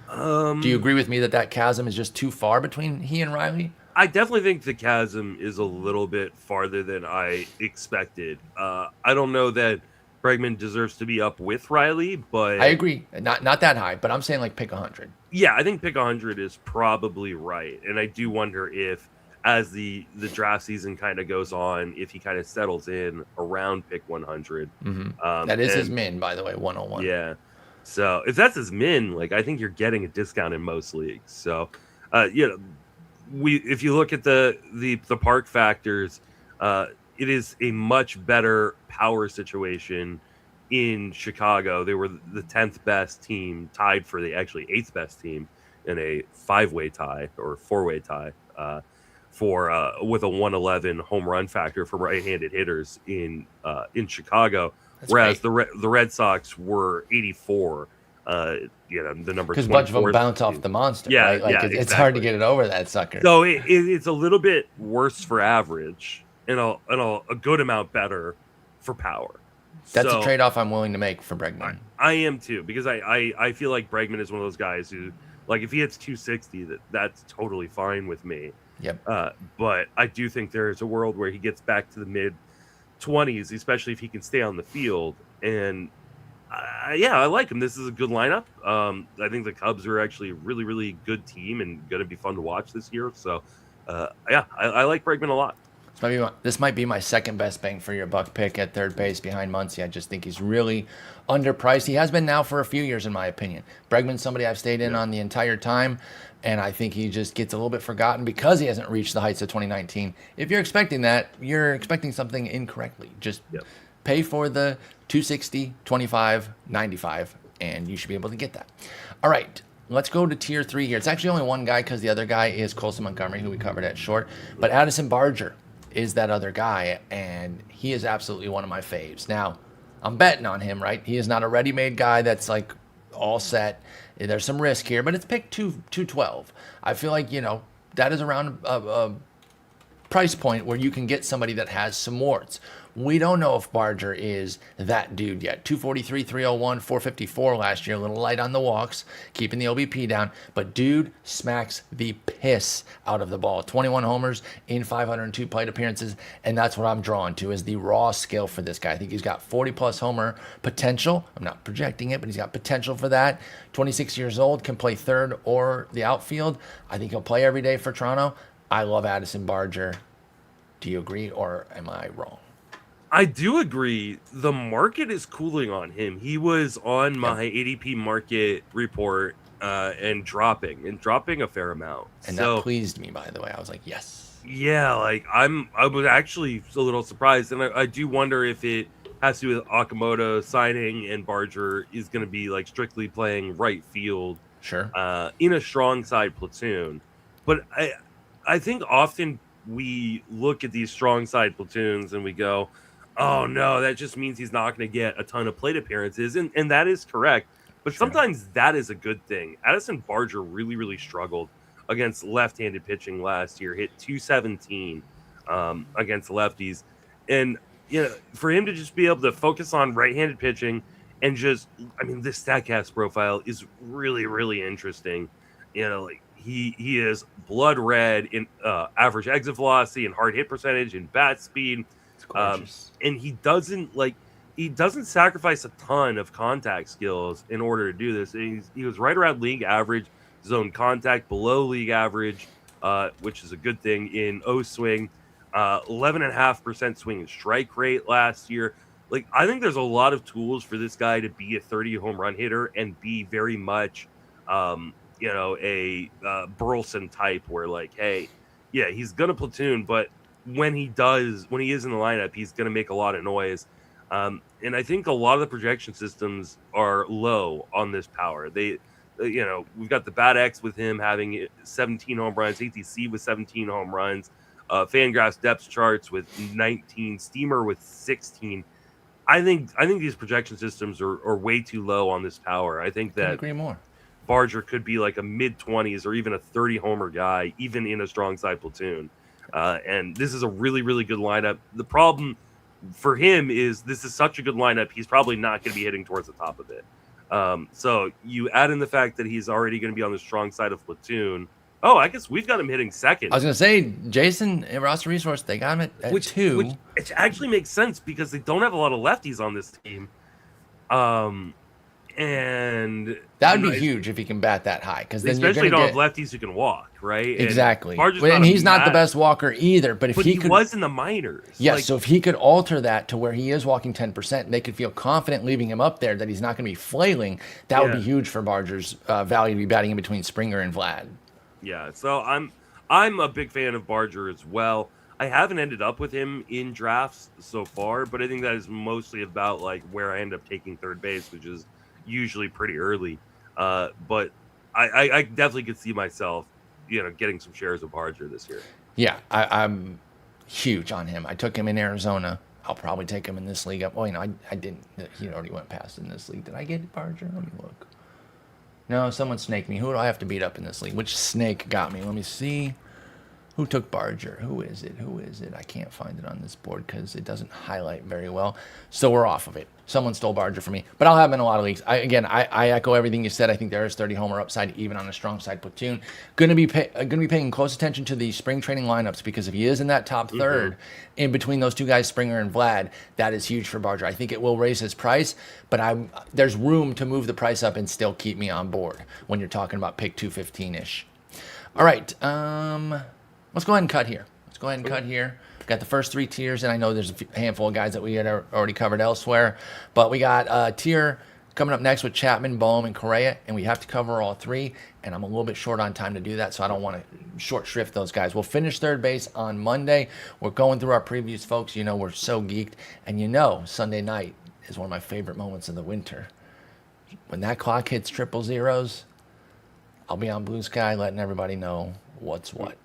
Do you agree with me that chasm is just too far between he and Riley? I definitely think the chasm is a little bit farther than I expected. I don't know that Bregman deserves to be up with Riley, but I agree. Not that high, but I'm saying like pick 100. Yeah, I think pick 100 is probably right. And I do wonder if, as the draft season kind of goes on, if he kind of settles in around pick 100. That is his min, by the way, 101. Yeah. So if that's his min, like, I think you're getting a discount in most leagues. So, if you look at the park factors, it is a much better power situation in Chicago. They were the 10th best team, tied for the actually 8th best team in a 5-way tie or 4-way tie with a 111 home run factor for right-handed hitters in Chicago. That's whereas great. The Red Sox were 84, the number 24. Because a bunch of them bounce off the monster, right? Like it's exactly. Hard to get it over that sucker. So it's a little bit worse for average and a good amount better for power. That's a trade-off I'm willing to make for Bregman. I am too, because I feel like Bregman is one of those guys who, like, if he hits 260, that's totally fine with me. Yep. But I do think there's a world where he gets back to the mid 20s, especially if he can stay on the field. And Yeah, I like him. This is a good lineup. I think the Cubs are actually a really, really good team and going to be fun to watch this year. So, yeah, I like Bregman a lot. This might be my second best bang for your buck pick at third base behind Muncy. I just think he's really underpriced. He has been now for a few years, in my opinion. Bregman's somebody I've stayed in on the entire time, and I think he just gets a little bit forgotten because he hasn't reached the heights of 2019. If you're expecting that, you're expecting something incorrectly. Just pay for the 260, 25, 95, and you should be able to get that. All right. Let's go to tier 3 here. It's actually only one guy because the other guy is Colson Montgomery, who we covered at short. But Addison Barger is that other guy, and he is absolutely one of my faves. Now, I'm betting on him, right? He is not a ready-made guy that's like all set. There's some risk here, but it's picked 212. I feel like, that is around a price point where you can get somebody that has some warts. We don't know if Barger is that dude yet. 243, 301, 454 last year. A little light on the walks, keeping the OBP down. But dude smacks the piss out of the ball. 21 homers in 502 plate appearances. And that's what I'm drawn to is the raw skill for this guy. I think he's got 40-plus homer potential. I'm not projecting it, but he's got potential for that. 26 years old, can play third or the outfield. I think he'll play every day for Toronto. I love Addison Barger. Do you agree, or am I wrong? I do agree. The market is cooling on him. He was on my ADP market report and dropping a fair amount. And that pleased me, by the way. I was like, yes. Yeah, like I was actually a little surprised, and I do wonder if it has to do with Okamoto signing and Barger is going to be like strictly playing right field, in a strong side platoon. But I think often we look at these strong side platoons and we go, oh no, that just means he's not going to get a ton of plate appearances. And that is correct. But sometimes that is a good thing. Addison Barger really, really struggled against left-handed pitching last year, hit 217 against lefties. And, for him to just be able to focus on right-handed pitching and this StatCast profile is really, really interesting. He is blood red in average exit velocity and hard hit percentage and bat speed. And he doesn't sacrifice a ton of contact skills in order to do this. He was right around league average zone contact, below league average, which is a good thing in O swing. 11.5% swing and strike rate last year. Like, I think there's a lot of tools for this guy to be a 30 home run hitter and be very much, a Burleson type where he's gonna platoon, but when he is in the lineup, he's going to make a lot of noise. And I think a lot of the projection systems are low on this power. We've got the Bat X with him having 17 home runs, ATC with 17 home runs, Fangraphs depth charts with 19, Steamer with 16. I think these projection systems are way too low on this power. I think that couldn't agree more. Barger could be like a mid-20s or even a 30 homer guy, even in a strong side platoon. And this is a really, really good lineup. The problem for him is this is such a good lineup, he's probably not going to be hitting towards the top of it. So you add in the fact that he's already going to be on the strong side of platoon. Oh, I guess we've got him hitting second. I was going to say, Jason at Roster Resource, they got him at 2. Which actually makes sense because they don't have a lot of lefties on this team. And that would be huge if he can bat that high, because then especially don't have lefties who can walk, right? Exactly. And he's not the best walker either. But if he was in the minors, yes. So if he could alter that to where he is walking 10%, and they could feel confident leaving him up there that he's not going to be flailing, that would be huge for Barger's value to be batting in between Springer and Vlad. Yeah. So I'm a big fan of Barger as well. I haven't ended up with him in drafts so far, but I think that is mostly about like where I end up taking third base, which is usually pretty early, but I definitely could see myself, getting some shares of Barger this year. Yeah, I'm huge on him. I took him in Arizona. I'll probably take him in this league. I didn't. He already went past in this league. Did I get Barger? Let me look. No, someone snaked me. Who do I have to beat up in this league? Which snake got me? Let me see. Who took Barger? Who is it? I can't find it on this board because it doesn't highlight very well. So we're off of it. Someone stole Barger from me, but I'll have him in a lot of leagues. I echo everything you said. I think there is 30 homer upside, even on a strong side platoon. Going to be paying close attention to the spring training lineups, because if he is in that top third in between those two guys, Springer and Vlad, that is huge for Barger. I think it will raise his price, but there's room to move the price up and still keep me on board when you're talking about pick 215-ish. All right. Let's go ahead and cut here. Got the first 3 tiers, and I know there's a handful of guys that we had already covered elsewhere, but we got a tier coming up next with Chapman, Bohm, and Correa, and we have to cover all 3, and I'm a little bit short on time to do that, so I don't want to short shrift those guys. We'll finish third base on Monday. We're going through our previews, folks. We're so geeked, and Sunday night is one of my favorite moments of the winter. When that clock hits 000s, I'll be on Blue Sky letting everybody know what's what.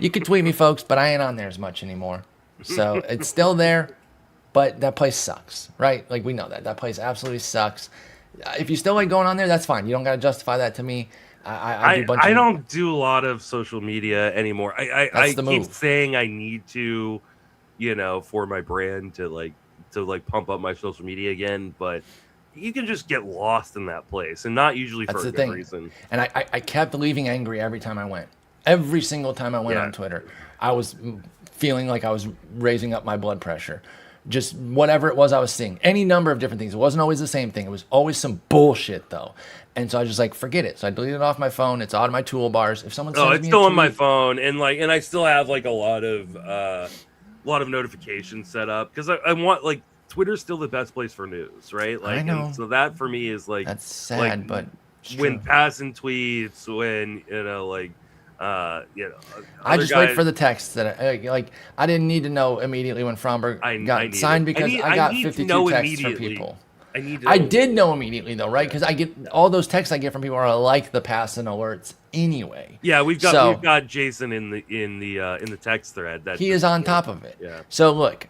You can tweet me, folks, but I ain't on there as much anymore. So it's still there, but that place sucks, right? Like, we know that place absolutely sucks. If you still like going on there, that's fine. You don't got to justify that to me. I don't do a lot of social media anymore. I keep saying I need to, for my brand to pump up my social media again, but you can just get lost in that place, and not usually for a good reason. And I kept leaving angry every time I went. Every single time I went on Twitter, I was feeling like I was raising up my blood pressure. Just whatever it was I was seeing. Any number of different things. It wasn't always the same thing. It was always some bullshit, though. And so I was just like, forget it. So I deleted it off my phone. It's out of my toolbars. If someone sends me it's still on my phone, and I still have a lot of notifications set up, because I want Twitter's still the best place for news, right? I know. So that for me is that's sad, but when passing tweets, when I just wait for the text that I didn't need to know immediately when Fromberg got signed, because I got 52 texts from people. I did know immediately, though, right? Because I get all those texts I get from people are like the passing alerts anyway. Yeah, we've got Jason in the text thread. He is on top of it. Yeah. So look.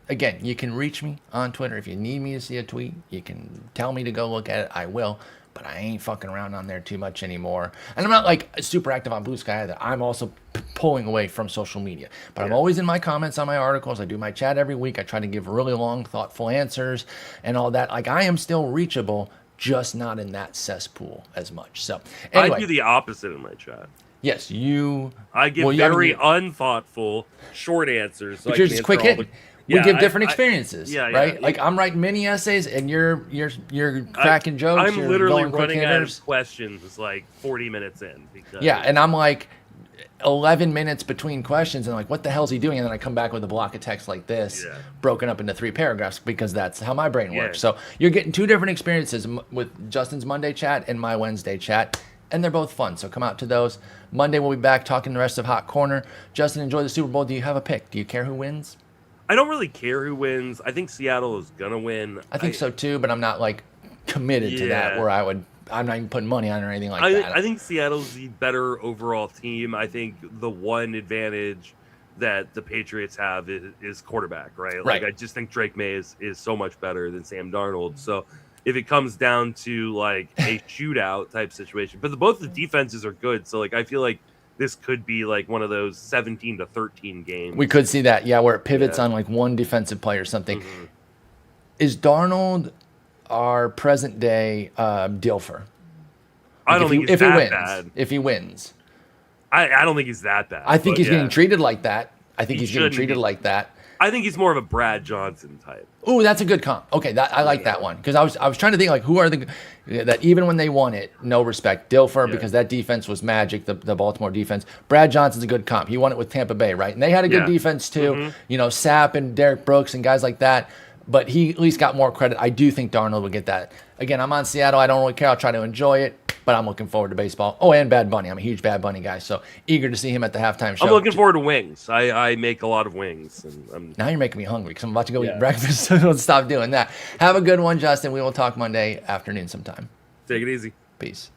Again, you can reach me on Twitter. If you need me to see a tweet, you can tell me to go look at it. I will, but I ain't fucking around on there too much anymore. And I'm not super active on Blue Sky either. I'm also pulling away from social media. But I'm always in my comments on my articles. I do my chat every week. I try to give really long, thoughtful answers and all that. I am still reachable, just not in that cesspool as much. So anyway. I do the opposite in my chat. Yes, you. I give very unthoughtful, short answers. So you're just quick hitting. We give different experiences, right? I'm writing mini essays, and you're cracking jokes. I'm literally running out of questions 40 minutes in. And I'm 11 minutes between questions, and what the hell's he doing? And then I come back with a block of text like this, broken up into 3 paragraphs, because that's how my brain works. So you're getting 2 different experiences with Justin's Monday chat and my Wednesday chat, and they're both fun. So come out to those. Monday we'll be back talking the rest of Hot Corner. Justin, enjoy the Super Bowl. Do you have a pick? Do you care who wins? I don't really care who wins. I think Seattle is gonna win. I think so too, but I'm not committed to that where I'm not even putting money on it or anything like that. I think Seattle's the better overall team. I think the one advantage that the Patriots have is quarterback, right? I just think Drake May is so much better than Sam Darnold. So if it comes down to a shootout type situation, but both the defenses are good. So I feel like this could be one of those 17-13 games. We could see that, where it pivots on one defensive play or something. Mm-hmm. Is Darnold our present day Dilfer? I don't think he's that bad. If he wins. I don't think he's that bad. I think he's getting treated like that. I think he's getting treated like that. I think he's more of a Brad Johnson type. Ooh, that's a good comp. Okay, I like that one, because I was trying to think who are that even when they won it, no respect. Dilfer, because that defense was magic, the Baltimore defense. Brad Johnson's a good comp. He won it with Tampa Bay, right? And they had a good defense too. Mm-hmm. Sapp and Derek Brooks and guys like that. But he at least got more credit. I do think Darnold would get that. Again, I'm on Seattle. I don't really care. I'll try to enjoy it. But I'm looking forward to baseball. Oh, and Bad Bunny. I'm a huge Bad Bunny guy, so eager to see him at the halftime show. I'm looking forward to wings. I make a lot of wings. Now you're making me hungry, because I'm about to go eat breakfast, so don't stop doing that. Have a good one, Justin. We will talk Monday afternoon sometime. Take it easy. Peace.